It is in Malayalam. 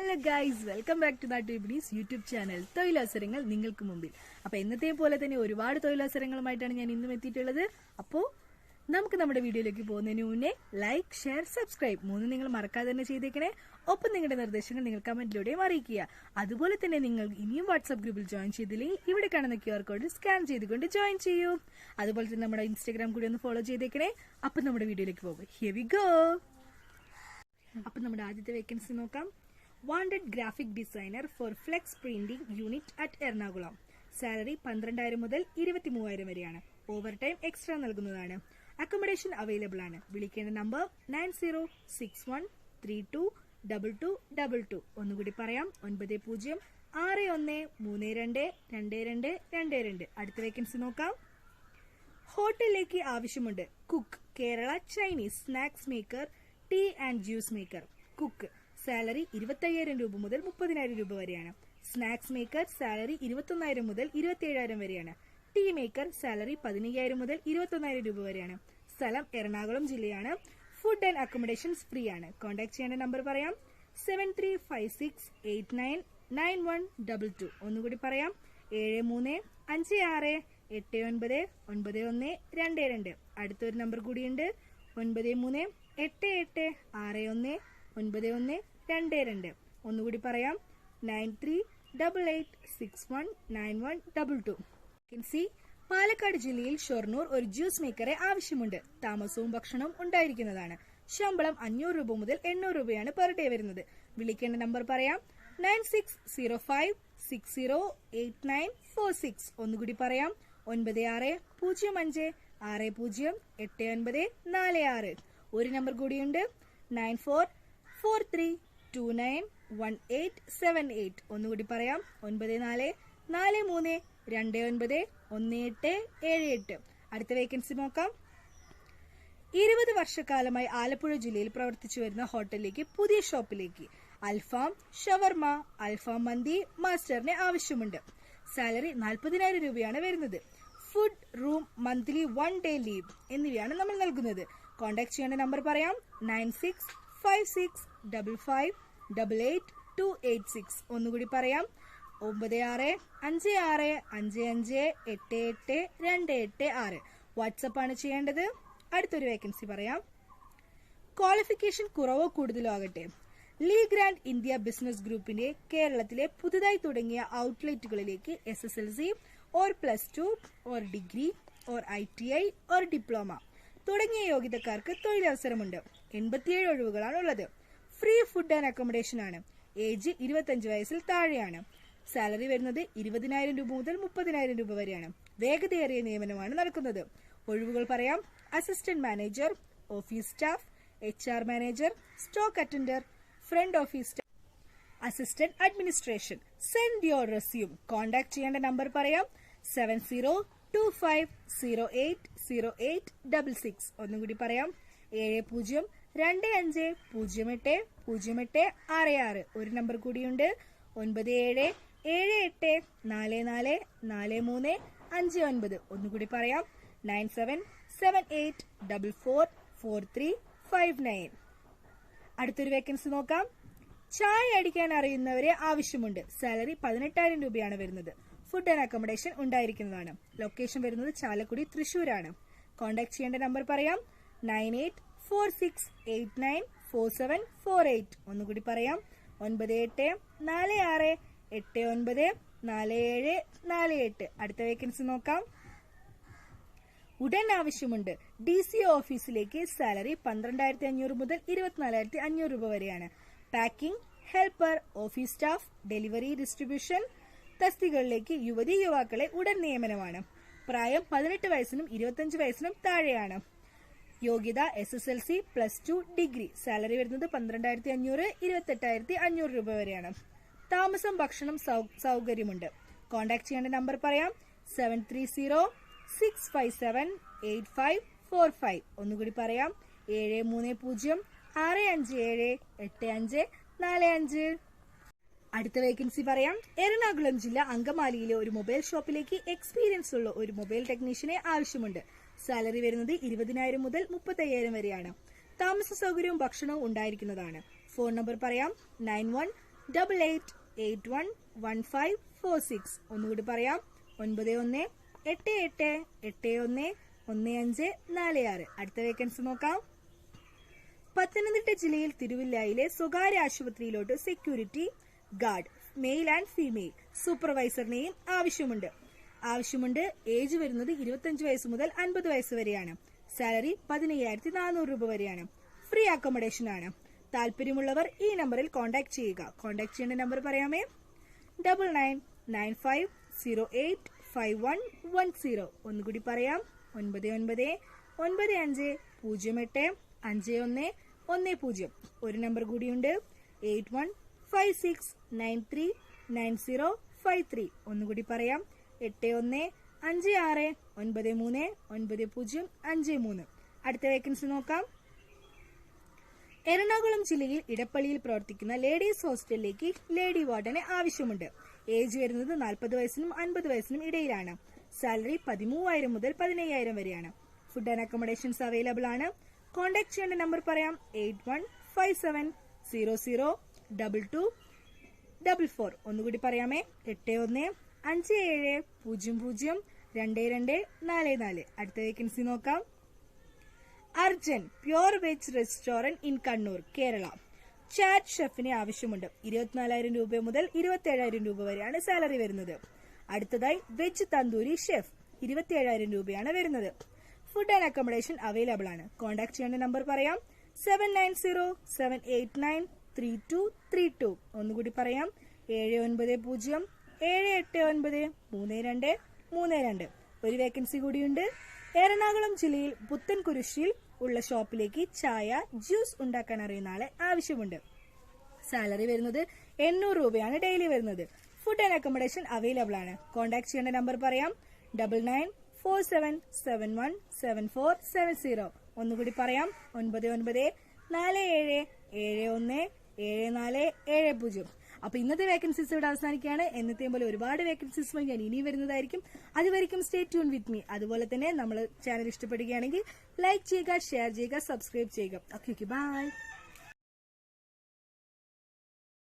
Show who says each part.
Speaker 1: Hello guys, welcome back to നാട്ടുവിപണീസ് യൂട്യൂബ് ചാനൽ. തൊഴിലവസരങ്ങൾ നിങ്ങൾക്ക് മുമ്പിൽ. അപ്പൊ എന്നത്തെയും പോലെ തന്നെ ഒരുപാട് തൊഴിലവസരങ്ങളുമായിട്ടാണ് ഞാൻ ഇന്നും എത്തിയിട്ടുള്ളത്. അപ്പോൾ നമുക്ക് നമ്മുടെ വീഡിയോയിലേക്ക് പോകുന്നതിന് മുന്നേ ലൈക്ക്, ഷെയർ, സബ്സ്ക്രൈബ് നിങ്ങൾ മറക്കാതെ തന്നെ ചെയ്തേക്കണേ. ഒപ്പം നിങ്ങളുടെ നിർദ്ദേശങ്ങൾ നിങ്ങൾ കമന്റിലൂടെയും അറിയിക്കുക. അതുപോലെ തന്നെ നിങ്ങൾ ഇനിയും വാട്സ്ആപ്പ് ഗ്രൂപ്പിൽ ജോയിൻ ചെയ്തില്ലെങ്കിൽ ഇവിടെ കാണുന്ന QR കോഡ് സ്കാൻ ചെയ്തുകൊണ്ട് ജോയിൻ ചെയ്യൂ. അതുപോലെ തന്നെ നമ്മുടെ ഇൻസ്റ്റാഗ്രാം കൂടി ഒന്ന് ഫോളോ ചെയ്തേക്കണേ. അപ്പൊ നമ്മുടെ വീഡിയോയിലേക്ക് പോകും. Here we go. അപ്പൊ നമ്മുടെ ആദ്യത്തെ വേക്കൻസി നോക്കാം. Wanted graphic designer four flex printing unit at Ernakulam. Salary 12,000 മുതൽ 23,000 വരെയാണ്. ഓവർ ടൈം എക്സ്ട്രാ നൽകുന്നതാണ്. അക്കോമഡേഷൻ അവൈലബിൾ ആണ്. വിളിക്കേണ്ട നമ്പർ 9061322222. ഒന്നുകൂടി പറയാം, 9061322222. അടുത്ത വേക്കൻസി നോക്കാം. ഹോട്ടലിലേക്ക് ആവശ്യമുണ്ട്. Cook, Kerala Chinese, snacks maker, tea and juice maker. Cook salary 25,000 രൂപ മുതൽ 30,000 രൂപ വരെയാണ്. സ്നാക്സ് മേക്കർ സാലറി 21,000 മുതൽ 27,000 വരെയാണ്. ടീ മേക്കർ സാലറി 15,000 മുതൽ 21,000 രൂപ വരെയാണ്. സ്ഥലം എറണാകുളം ജില്ലയാണ്. ഫുഡ് ആൻഡ് അക്കോമഡേഷൻസ് ഫ്രീ ആണ്. കോൺടാക്ട് ചെയ്യേണ്ട നമ്പർ പറയാം, 7356899122. ഒന്നുകൂടി പറയാം, 7356899122. അടുത്തൊരു നമ്പർ കൂടിയുണ്ട്, 9388619122. ഒന്നുകൂടി പറയാം, 9388619122. വേക്കൻസി പാലക്കാട് ജില്ലയിൽ ഷൊർണൂർ ഒരു ജ്യൂസ് മേക്കറെ ആവശ്യമുണ്ട്. താമസവും ഭക്ഷണവും ഉണ്ടായിരിക്കുന്നതാണ്. ശമ്പളം 500 രൂപ മുതൽ 800 രൂപയാണ് പെർ ഡേ വരുന്നത്. വിളിക്കേണ്ട നമ്പർ പറയാം, 9605608946. ഒന്നുകൂടി പറയാം, 9605608946. ഒരു നമ്പർ കൂടിയുണ്ട്, 9443291878. ഒന്നുകൂടി പറയാം, 9443291878. അടുത്ത വേക്കൻസി നോക്കാം. 20 വർഷക്കാലമായി ആലപ്പുഴ ജില്ലയിൽ പ്രവർത്തിച്ചു വരുന്ന ഹോട്ടലിലേക്ക് പുതിയ ഷോപ്പിലേക്ക് അൽഫാം, ഷവർമ, അൽഫാം മന്തി മാസ്റ്ററിനെ ആവശ്യമുണ്ട്. സാലറി 40,000 രൂപയാണ് വരുന്നത്. Food, room, monthly 1 day leave എന്നിവയാണ് നമ്മൾ നൽകുന്നത്. കോൺടാക്ട് ചെയ്യേണ്ട നമ്പർ പറയാം, 965655888286. ഒന്നുകൂടി പറയാം, 965655882826. വാട്സപ്പ് ആണ് ചെയ്യേണ്ടത്. അടുത്തൊരു വേക്കൻസി പറയാം. ക്വാളിഫിക്കേഷൻ കുറവോ കൂടുതലോ ആകട്ടെ, ലീ ഗ്രാൻഡ് ഇന്ത്യ ബിസിനസ് ഗ്രൂപ്പിന്റെ കേരളത്തിലെ പുതുതായി തുടങ്ങിയ ഔട്ട്ലെറ്റുകളിലേക്ക് SSLC or +2 or degree or ITI or diploma തുടങ്ങിയ യോഗ്യതക്കാർക്ക് തൊഴിലവസരമുണ്ട്. 87 ഒഴിവുകളാണ് ഉള്ളത്. ഫ്രീ ഫുഡ് ആൻഡ് അക്കോമഡേഷൻ ആണ്. ഏജ് 25 വയസ്സിൽ താഴെയാണ്. സാലറി വരുന്നത് 20,000 രൂപ മുതൽ 30,000 രൂപ വരെയാണ്. വേഗതയേറിയ നിയമനമാണ് നടക്കുന്നത്. ഒഴിവുകൾ പറയാം, assistant manager, office staff, HR manager, stock attender, front office staff, assistant administration. Send your resume. Contact ചെയ്യേണ്ട നമ്പർ പറയാം, 7025080866. ഒന്നുകൂടി പറയാം, 7025080866. ഒരു നമ്പർ കൂടിയുണ്ട്, 9778444359. ഒന്നുകൂടി പറയാം, 9778444359. അടുത്തൊരു വേക്കൻസി നോക്കാം. ചായ അടിക്കാൻ അറിയുന്നവരെ ആവശ്യമുണ്ട്. സാലറി 18,000 രൂപയാണ് വരുന്നത്. ഫുഡ് ആൻഡ് അക്കോമഡേഷൻ ഉണ്ടായിരിക്കുന്നതാണ്. ലൊക്കേഷൻ വരുന്നത് ചാലക്കുടി, തൃശൂരാണ്. കോൺടാക്ട് ചെയ്യേണ്ട നമ്പർ പറയാം, 9846894748. ഒന്നുകൂടി പറയാം, 9846894748. അടുത്ത വേക്കൻസി നോക്കാം. ഉടൻ ആവശ്യമുണ്ട്. DCO ഓഫീസിലേക്ക് സാലറി 12,500 മുതൽ 24,500 രൂപ വരെയാണ്. Packing, helper, office staff, delivery, distribution തസ്തികകളിലേക്ക് യുവതി യുവാക്കളെ ഉടൻ നിയമനമാണ്. പ്രായം 18 വയസ്സിനും 25 വയസ്സിനും താഴെയാണ്. യോഗ്യത SSLC +2 ഡിഗ്രി. സാലറി വരുന്നത് 12,500 28,500 രൂപ വരെയാണ്. താമസം, ഭക്ഷണം സൗകര്യമുണ്ട്. കോൺടാക്ട് ചെയ്യേണ്ട നമ്പർ പറയാം, 7306578545. ഒന്നുകൂടി പറയാം, 7306578545. അടുത്ത വേക്കൻസി പറയാം. എറണാകുളം ജില്ല അങ്കമാലിയിലെ ഒരു മൊബൈൽ ഷോപ്പിലേക്ക് എക്സ്പീരിയൻസ് ഉള്ള ഒരു മൊബൈൽ ടെക്നീഷ്യനെ ആവശ്യമുണ്ട്. സാലറി വരുന്നത് 20,000 മുതൽ 35,000 വരെയാണ്. താമസ സൗകര്യവും ഭക്ഷണവും ഉണ്ടായിരിക്കുന്നതാണ്. ഫോൺ നമ്പർ പറയാം, 88811546. ഒന്നുകൂടി പറയാം, 9188811546. അടുത്ത വേക്കൻസി നോക്കാം. പത്തനംതിട്ട ജില്ലയിൽ തിരുവല്ലയിലെ സ്വകാര്യ ആശുപത്രിയിലോട്ട് security guard male and female സൂപ്പർവൈസറിനെയും ആവശ്യമുണ്ട്. ഏജ് വരുന്നത് 25 വയസ്സ് മുതൽ 50 വയസ്സ് വരെയാണ്. സാലറി 15,400 രൂപ വരെയാണ്. ഫ്രീ അക്കോമഡേഷൻ ആണ്. താല്പര്യമുള്ളവർ ഈ നമ്പറിൽ കോൺടാക്ട് ചെയ്യുക. കോൺടാക്ട് ചെയ്യേണ്ട നമ്പർ പറയാമേ, 9995085110. ഒന്നുകൂടി പറയാം, 9995085110. ഒരു നമ്പർ കൂടിയുണ്ട്, 8156939053. ഒന്നുകൂടി പറയാം, 8156939053. അടുത്ത വേക്കൻസി നോക്കാം. എറണാകുളം ജില്ലയിൽ ഇടപ്പള്ളിയിൽ പ്രവർത്തിക്കുന്ന ലേഡീസ് ഹോസ്റ്റലിലേക്ക് ലേഡി വാർഡനെ ആവശ്യമുണ്ട്. ഏജ് വരുന്നത് 40 വയസ്സിനും 50 വയസ്സിനും ഇടയിലാണ്. സാലറി 13,000 മുതൽ 15,000 വരെയാണ്. ഫുഡ് ആൻഡ് അക്കോമഡേഷൻസ് അവൈലബിൾ ആണ്. കോൺടാക്ട് ചെയ്യേണ്ട നമ്പർ പറയാം, 8157002244. ഒന്നുകൂടി പറയാമേ, 8157002244. അടുത്ത വേക്കൻസി നോക്കാം. Arjan pure veg restaurant in Kannur, Kerala. Chaat ഷെഫിനെ ആവശ്യമുണ്ട്. 24,000 രൂപ മുതൽ 27,000 രൂപ വരെയാണ് സാലറി വരുന്നത്. അടുത്തതായി വെജ് തന്തൂരി ഷെഫ്, 27,000 രൂപയാണ് വരുന്നത്. ഫുഡ് ആൻഡ് അക്കോമഡേഷൻ അവൈലബിൾ ആണ്. കോൺടാക്ട് ചെയ്യേണ്ട നമ്പർ പറയാം, 7907893232. ഒന്നുകൂടി പറയാം, 7907893232. ഒരു വേക്കൻസി കൂടിയുണ്ട്. എറണാകുളം ജില്ലയിൽ പുത്തൻകുരിശിൽ ഉള്ള ഷോപ്പിലേക്ക് ചായ ജ്യൂസ് ഉണ്ടാക്കാൻ അറിയുന്ന ആളെ ആവശ്യമുണ്ട്. സാലറി വരുന്നത് 800 രൂപയാണ് ഡെയിലി വരുന്നത്. ഫുഡ് ആൻഡ് അക്കോമഡേഷൻ അവൈലബിൾ ആണ്. കോൺടാക്ട് ചെയ്യേണ്ട നമ്പർ പറയാം, 9947717470. ഒന്നുകൂടി പറയാം, 9947717470. അപ്പൊ ഇന്നത്തെ വേക്കൻസീസ് ഇവിടെ അവസാനിക്കുകയാണ്. എന്നത്തെയും പോലെ ഒരുപാട് വേക്കൻസീസുമായി ഞാൻ ഇനി വരുന്നതായിരിക്കും. അതുവരെയും സ്റ്റേ ട്യൂൺ വിത്ത് മീ. അതുപോലെ തന്നെ നമ്മൾ ചാനൽ ഇഷ്ടപ്പെടുകയാണെങ്കിൽ ലൈക്ക് ചെയ്യുക, ഷെയർ ചെയ്യുക, സബ്സ്ക്രൈബ് ചെയ്യുക. Okay, by.